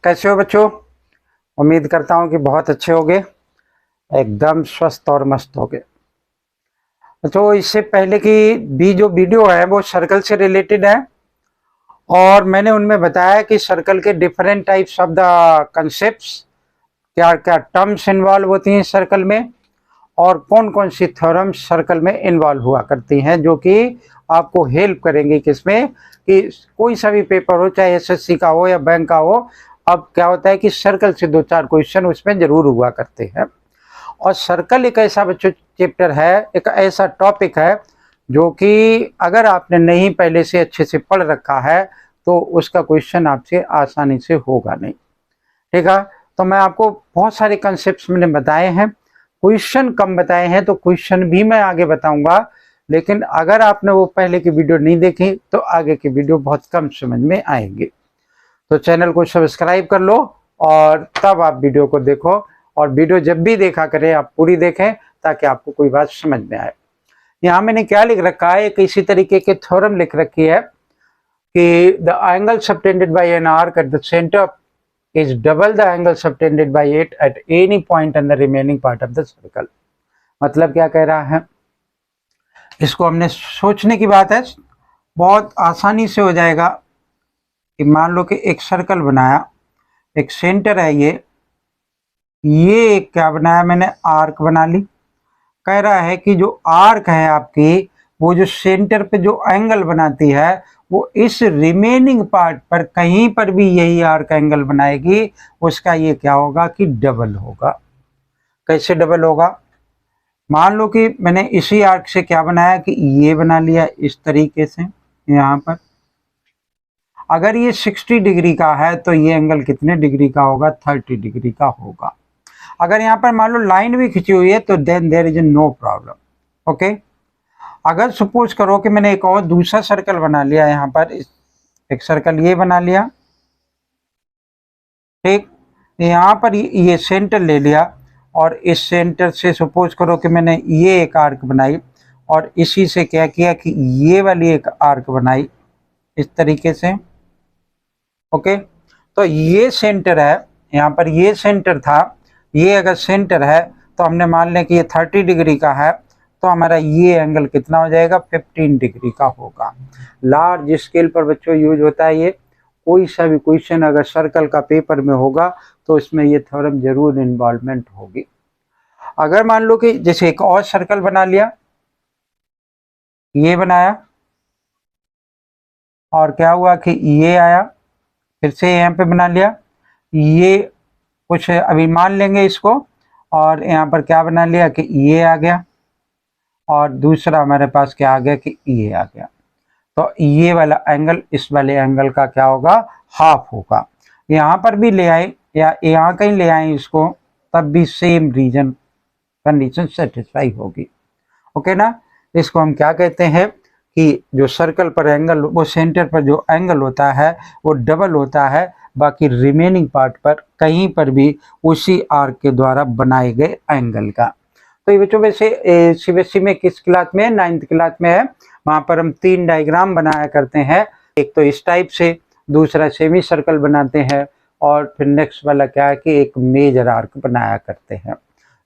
कैसे हो बच्चों? उम्मीद करता हूँ कि बहुत अच्छे होगे, एकदम स्वस्थ और मस्त होगे। तो इससे पहले की भी जो वीडियो है वो सर्कल से रिलेटेड है और मैंने उनमें बताया कि सर्कल के different types of the concepts, क्या क्या टर्म्स इन्वॉल्व होती हैं सर्कल में और कौन कौन सी थ्योरम्स सर्कल में इन्वॉल्व हुआ करती हैं, जो कि आपको हेल्प करेंगे किसमें कि कोई सा भी पेपर हो, चाहे एसएससी का हो या बैंक का हो। अब क्या होता है कि सर्कल से 2-4 क्वेश्चन उसमें जरूर हुआ करते हैं। और सर्कल एक ऐसा बच्चों चैप्टर है, एक ऐसा टॉपिक है जो कि अगर आपने नहीं पहले से अच्छे से पढ़ रखा है तो उसका क्वेश्चन आपसे आसानी से होगा नहीं। ठीक है, तो मैं आपको बहुत सारे कंसेप्ट मैंने बताए हैं, क्वेश्चन कम बताए हैं, तो क्वेश्चन भी मैं आगे बताऊंगा। लेकिन अगर आपने वो पहले की वीडियो नहीं देखी तो आगे की वीडियो बहुत कम समझ में आएंगे। तो चैनल को सब्सक्राइब कर लो और तब आप वीडियो को देखो, और वीडियो जब भी देखा करें आप पूरी देखें ताकि आपको कोई बात समझ में आए। यहाँ मैंने क्या लिख रखा है, एक इसी तरीके के थ्योरम लिख रखी है कि the angle subtended bye an arc at the centre is double the angle subtended by it at any point on the remaining part of the circle। मतलब क्या कह रहा है, इसको हमने सोचने की बात है, बहुत आसानी से हो जाएगा कि मान लो कि एक सर्कल बनाया, एक सेंटर है, ये एक क्या बनाया मैंने, आर्क बना ली। कह रहा है कि जो आर्क है आपकी, वो जो सेंटर पे जो एंगल बनाती है वो इस रिमेनिंग पार्ट पर कहीं पर भी यही आर्क एंगल बनाएगी, उसका ये क्या होगा कि डबल होगा। कैसे डबल होगा? मान लो कि मैंने इसी आर्क से क्या बनाया कि ये बना लिया इस तरीके से। यहाँ पर अगर ये 60 डिग्री का है तो ये एंगल कितने डिग्री का होगा? 30 डिग्री का होगा। अगर यहाँ पर मान लो लाइन भी खिंची हुई है तो then there is no problem. Okay, अगर सपोज करो कि मैंने एक और दूसरा सर्कल बना लिया, यहाँ पर एक सर्कल ये बना लिया, ठीक, यहाँ पर ये सेंटर ले लिया और इस सेंटर से सपोज करो कि मैंने ये एक आर्क बनाई और इसी से क्या किया कि ये वाली एक आर्क बनाई इस तरीके से। ओके, तो ये सेंटर है, यहाँ पर ये सेंटर था, ये अगर सेंटर है तो हमने मान लिया कि ये 30 डिग्री का है, तो हमारा ये एंगल कितना हो जाएगा? 15 डिग्री का होगा। लार्ज स्केल पर बच्चों यूज होता है ये। कोई सा भी क्वेश्चन अगर सर्कल का पेपर में होगा तो इसमें ये थ्योरम जरूर इन्वॉल्वमेंट होगी। अगर मान लो कि जैसे एक और सर्कल बना लिया, ये बनाया और क्या हुआ कि ये आया, फिर से यहाँ पे बना लिया, ये कुछ अभी मान लेंगे इसको, और यहाँ पर क्या बना लिया कि ये आ गया और दूसरा हमारे पास क्या आ गया कि ये आ गया। तो ये वाला एंगल इस वाले एंगल का क्या होगा? हाफ होगा। यहाँ पर भी ले आए या यहाँ कहीं ले आए इसको, तब भी सेम रीजन कंडीशन सेटिस्फाई होगी। ओके ना? इसको हम क्या कहते हैं कि जो सर्कल पर एंगल, वो सेंटर पर जो एंगल होता है वो डबल होता है, बाकी रिमेनिंग पार्ट पर कहीं पर भी उसी आर्क के द्वारा बनाए गए एंगल का। तो ये बच्चों वैसे सीबीएसई में किस क्लास में है? 9th क्लास में है। वहाँ पर हम 3 डायग्राम बनाया करते हैं, एक तो इस टाइप से, दूसरा सेमी सर्कल बनाते हैं और फिर नेक्स्ट वाला क्या है कि एक मेजर आर्क बनाया करते हैं।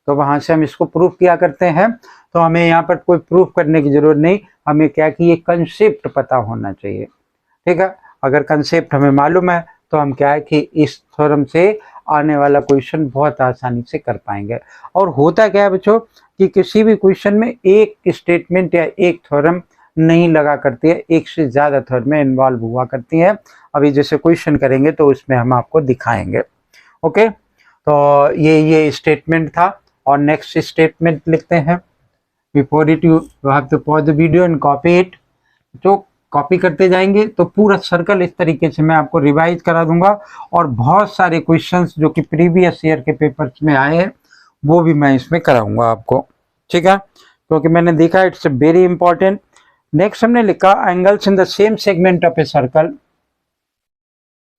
तो वहाँ से हम इसको प्रूफ किया करते हैं। तो हमें यहाँ पर कोई प्रूफ करने की जरूरत नहीं, हमें क्या कि ये कंसेप्ट पता होना चाहिए। ठीक है, अगर कंसेप्ट हमें मालूम है तो हम क्या है कि इस थ्योरम से आने वाला क्वेश्चन बहुत आसानी से कर पाएंगे। और होता क्या है बच्चों कि किसी भी क्वेश्चन में एक स्टेटमेंट या एक थ्योरम नहीं लगा करती है, एक से ज़्यादा थ्योरम इन्वॉल्व हुआ करती है। अभी जैसे क्वेश्चन करेंगे तो उसमें हम आपको दिखाएंगे। ओके, तो ये स्टेटमेंट था और नेक्स्ट स्टेटमेंट लिखते हैं। Before it you have to pause the video and copy it. जो कॉपी करते जाएंगे तो पूरा सर्कल इस तरीके से मैं आपको रिवाइज करा दूंगा, और बहुत सारे क्वेश्चंस जो कि प्रीवियस ईयर के पेपर्स में आए हैं वो भी मैं इसमें कराऊंगा आपको। ठीक है, क्योंकि मैंने देखा इट्स वेरी इंपॉर्टेंट। नेक्स्ट हमने लिखा angles in the same segment of a circle,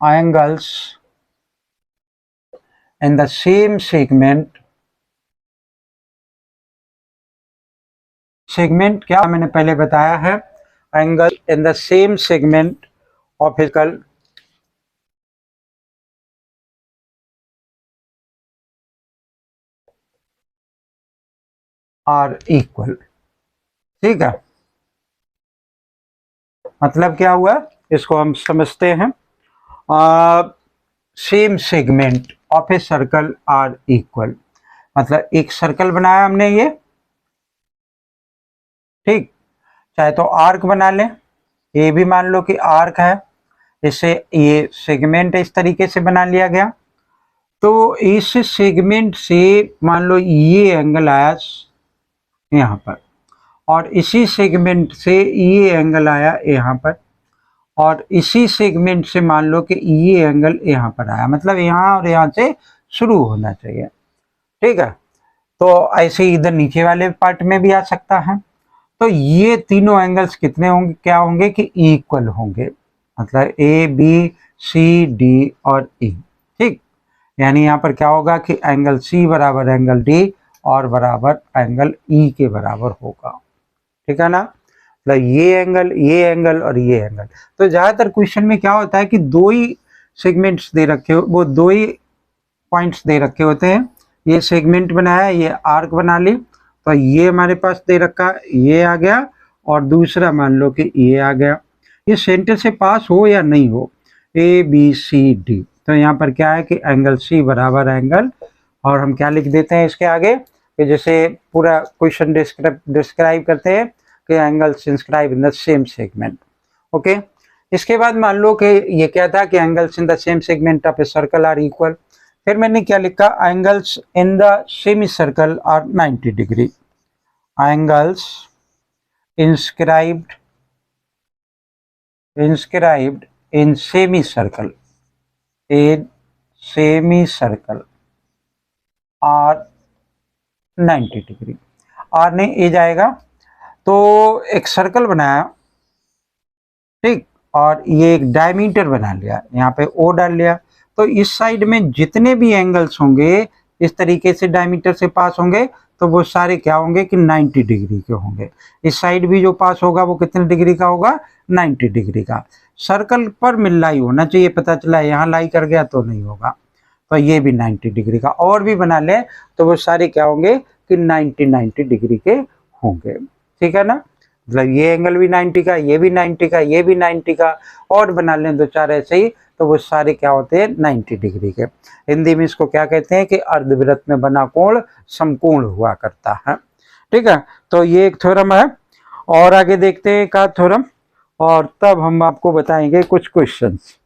angles in the same segment. Segment क्या मैंने पहले बताया है, angle in the same segment of a circle are equal. ठीक है, मतलब क्या हुआ, इसको हम समझते हैं। Same segment of a circle are equal, मतलब एक सर्कल बनाया हमने ये, ठीक, चाहे तो आर्क बना लें, ये भी मान लो कि आर्क है, इससे ये सेगमेंट इस तरीके से बना लिया गया। तो इस सेगमेंट से मान लो ये एंगल आया यहाँ पर, और इसी सेगमेंट से ये एंगल आया यहाँ पर, और इसी सेगमेंट से मान लो कि ये एंगल यहाँ पर आया, मतलब यहाँ और यहाँ से शुरू होना चाहिए। ठीक है, तो ऐसे इधर नीचे वाले पार्ट में भी आ सकता है। तो ये तीनों एंगल्स कितने होंगे, क्या होंगे कि इक्वल होंगे, मतलब ए बी सी डी और ई। ठीक, यानी यहाँ पर क्या होगा कि एंगल सी बराबर एंगल डी और बराबर एंगल ई के बराबर होगा। ठीक है ना, मतलब ये एंगल और ये एंगल। तो ज्यादातर क्वेश्चन में क्या होता है कि दो ही सेगमेंट्स दे रखे हो, वो दो ही पॉइंट्स दे रखे होते हैं। ये सेगमेंट बनाया, ये आर्क बना ली, तो ये हमारे पास दे रखा, ये आ गया, और दूसरा मान लो कि ये आ गया। ये सेंटर से पास हो या नहीं हो, ए बी सी डी, तो यहाँ पर क्या है कि एंगल सी बराबर एंगल, और हम क्या लिख देते हैं इसके आगे कि जैसे पूरा क्वेश्चन डिस्क्राइब करते हैं कि angles inscribe in the same segment. Okay, इसके बाद मान लो कि ये क्या था कि angles in the same segment of a circle are equal. फिर मैंने क्या लिखा, angles in the semi circle are 90 degree. एंगल्स inscribed in semicircle are 90 degree. आर ने ए जाएगा, तो एक सर्कल बनाया, ठीक, और ये एक डायमीटर बना लिया, यहाँ पे ओ डाल लिया। तो इस साइड में जितने भी एंगल्स होंगे इस तरीके से डायमीटर से पास होंगे, तो वो सारे क्या होंगे कि 90 डिग्री के होंगे। इस साइड भी जो पास होगा वो कितने डिग्री का होगा, 90 डिग्री का। सर्कल पर मिलना ही होना चाहिए, पता चला यहाँ लाई कर गया तो नहीं होगा, तो ये भी 90 डिग्री का। और भी बना ले तो वो सारे क्या होंगे कि 90 डिग्री के होंगे। ठीक है ना, मतलब ये एंगल भी 90 का, ये भी 90 का, ये भी 90 का, और बना लें दो चार ऐसे ही, तो वो सारे क्या होते हैं 90 डिग्री के। हिंदी में इसको क्या कहते हैं कि अर्धवृत्त में बना कोण समकोण हुआ करता है। ठीक है, तो ये एक थ्योरम है, और आगे देखते हैं एक थ्योरम, और तब हम आपको बताएंगे कुछ questions.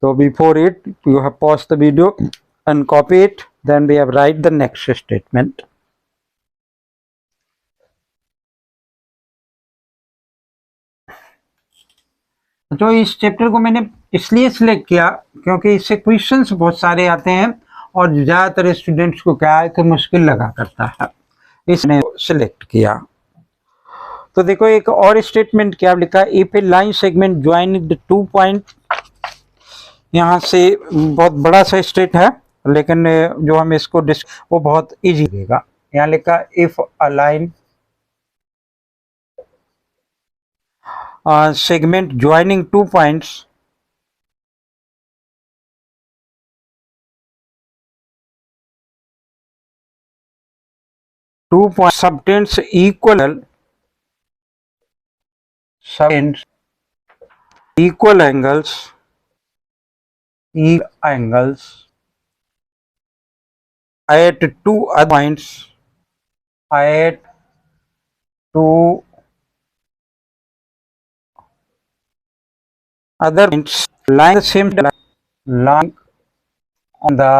So before it, you have paused the video and copy it. Then we have write the next statement. तो इस चैप्टर को मैंने इसलिए सिलेक्ट किया क्योंकि इससे क्वेश्चंस बहुत सारे आते हैं, और ज़्यादातर स्टूडेंट्स को क्या है कि मुश्किल लगा करता है, इसने सिलेक्ट किया। तो देखो एक और स्टेटमेंट क्या लिखा, if A line segment joining the 2 point, यहाँ से बहुत बड़ा सा स्टेट है, लेकिन जो हम इसको वो बहुत इजी रहेगा। यहाँ लिखा if a line segment joining 2 points subtends equal angles at 2 other points at 2 other points lying the same line on the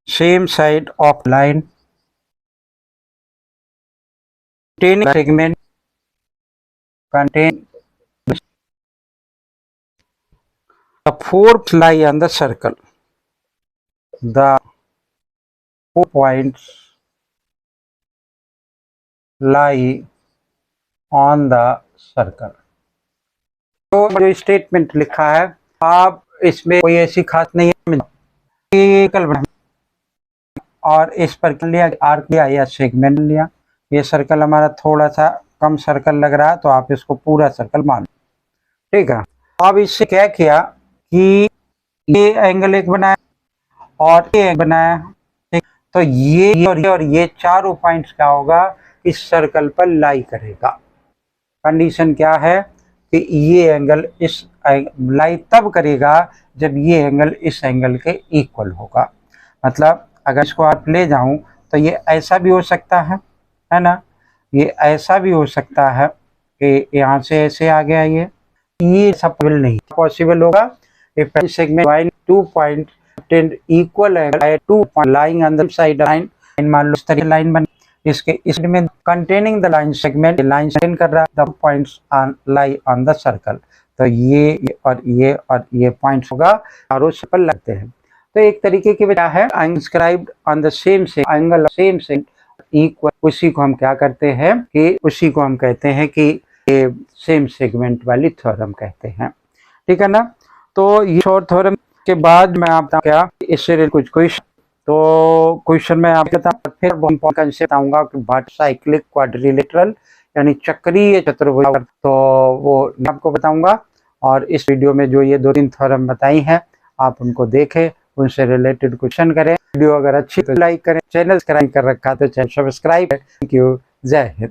same side of line containing segment contain the 4 lie on the circle. The 4 points lie on the circle. तो जो statement लिखा है, आप इसमें कोई ऐसी खास नहीं है, और इस पर लिया आर्क लिया या सेगमेंट लिया। ये सर्कल हमारा थोड़ा सा कम सर्कल लग रहा है, तो आप इसको पूरा सर्कल मान लो। ठीक है, अब इससे क्या किया कि ये एंगल एक बनाया और ये बनाया, ठीक, तो ये और ये चारों पॉइंट्स क्या होगा, इस सर्कल पर लाई करेगा। कंडीशन क्या है कि ये एंगल इस लाई तब करेगा जब ये एंगल इस एंगल के इक्वल होगा। मतलब अगर इसको आप ले जाऊं तो ये ऐसा भी हो सकता है ना, ये ऐसा भी हो सकता है कि यहाँ से ऐसे आ गया, ये सब नहीं पॉसिबल होगा। If segment line 2 point equal angle 2 lying on the side line, मान लो इस तरह लाइन बन, इसके इसमें containing the line segment, line segment कर रहा है the points on lie on the circle. तो ये और ये पॉइंट्स होगा, चारों सर्कल लगते हैं। तो एक तरीके की वजह है inscribed on the same angle same से इक्वल, उसी को हम क्या करते हैं कि उसी को हम कहते हैं कि ये सेम सेगमेंट वाली थ्योरम कहते हैं। ठीक है ना। तो ये शॉर्ट थ्योरम के बाद मैं आपको क्या इससे कुछ क्वेश्चन, तो क्वेश्चन में आपको बताऊं, फिर कंसेप्ट आऊंगा कि साइक्लिक क्वाड्रिलेटरल यानी चक्रीय चतुर्भुज, तो वो आपको बताऊंगा। और इस वीडियो में जो ये 2-3 थ्योरम बताई हैं आप उनको देखें, उनसे रिलेटेड क्वेश्चन करें। वीडियो अगर अच्छी तो लाइक करें, चैनल सब्सक्राइब कर रखा तो चैनल सब्सक्राइब करें। थैंक यू, जय हिंद।